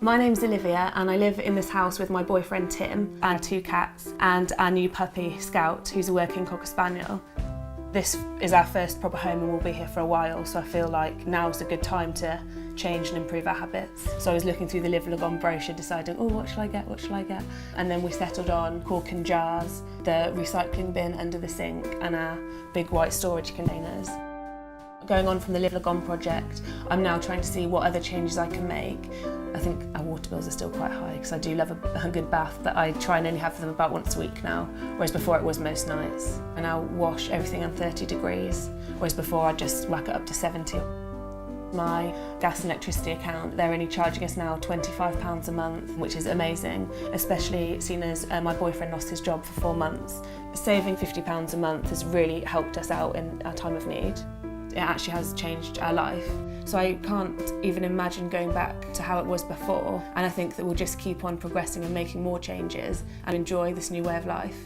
My name's Olivia and I live in this house with my boyfriend Tim and 2 cats and our new puppy Scout, who's a working Cocker Spaniel. This is our first proper home and we'll be here for a while, so I feel like now's a good time to change and improve our habits. So I was looking through the Live LAGOM brochure deciding, oh, what shall I get? And then we settled on cork and jars, the recycling bin under the sink and our big white storage containers. Going on from the Live LAGOM project, I'm now trying to see what other changes I can make. I think our water bills are still quite high because I do love a good bath, but I try and only have them about once a week now, whereas before it was most nights. I now wash everything on 30 degrees, whereas before I'd just whack it up to 70. My gas and electricity account, they're only charging us now £25 a month, which is amazing, especially seeing as my boyfriend lost his job for 4 months. Saving £50 a month has really helped us out in our time of need. It actually has changed our life. So I can't even imagine going back to how it was before, and I think that we'll just keep on progressing and making more changes and enjoy this new way of life.